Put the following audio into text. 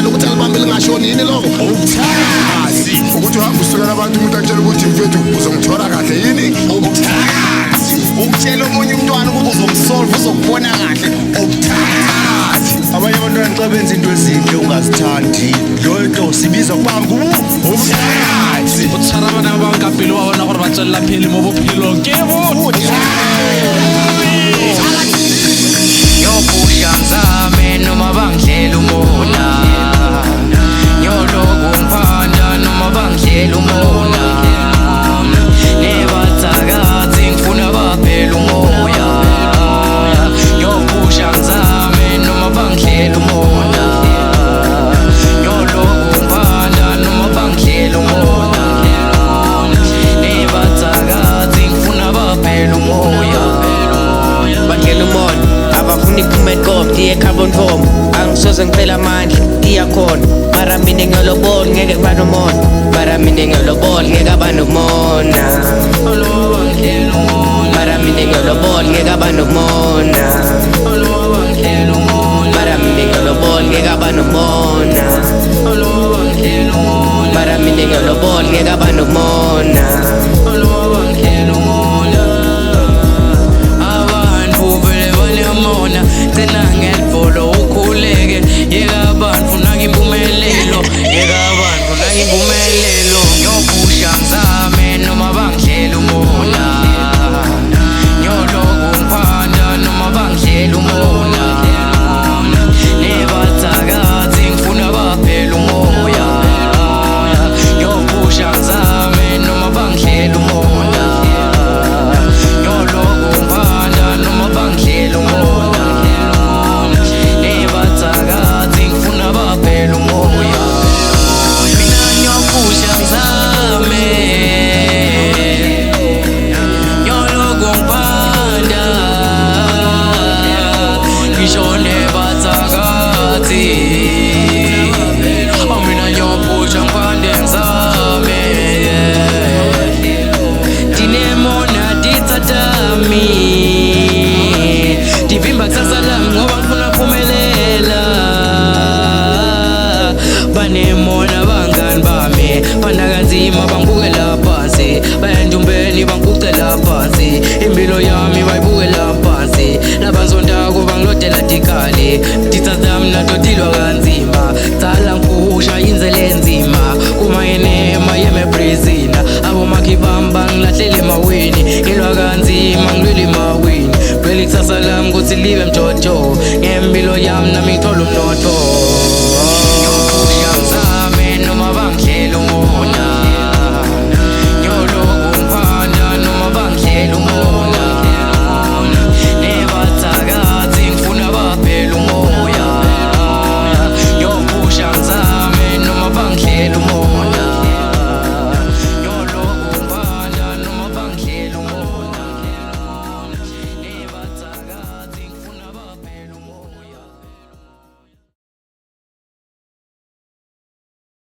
ngempela ukuthi alibambile ngashonini lo ubuthakazi ukuthi uhamba usukela abantu umuntu atshela ukuthi mfethu uzongithola kahle yini ubuthakazi ukutshela omunye umntwana ukuthi uzomsolve uzokubona kahle ubuthakazi abanye abantwana xa benza into ezinhle ungazithandi leyo nto sibiza kuba ubuthakazi utshwara bana ba bang ka pele wa bona gore ba tswelela pele mo bophelong ke Yopusha ngizame noma bangidlela umona Nyoloku ngiphanda noma bangidlela umona Nebathakathi ngifuna baphela umoya Yopusha ngizame noma bangidlela umona Nyoloku ngiphanda noma bangidlela umona Nebathakathi ngifuna baphela umoya Bangidlela umona abafuna iphume diye carbon form angisoze ngiphela amandla diyakhona mara mina ngiyolobona ngeke kuba nomona mara mina ngiyolobona ngeke aba nomona mara mina ngiyolobona ngeke aba nomona mara mina ngiyolobona ngeke aba nomona mara mina ngiyolobona ngeke aba nomona Tena ngelvolo ukhuleke yeka abantu nangimpumelelo yeka abantu nangimpumelelo Ngiyopusha ngizame noma bangidlela umona Nyoloku ngiphanda noma bangidlela umona Nebathakathi ngifuna baphela umoya Ngiyopusha ngizame noma bangidlela umona Nyoloku ngiphanda noma bangidlela umona Divimba kusasa lami ngoba ngifuna kuphumelela Banemona bangani bami Phanda kanzima bangibukela phansi Bayandumbeni bangigucela phansi Impilo yami bayibukela phansi Labanzondako bangilodela dikali Titha zami nato tilwa kanzima Tsala ngipusha inzele enzima Kumayenema yemebrizina Abo makibamba ngilahlele maweni Ngilwa kanzima ngilwela emawini Vele kusasa lami kuthi libe mjotha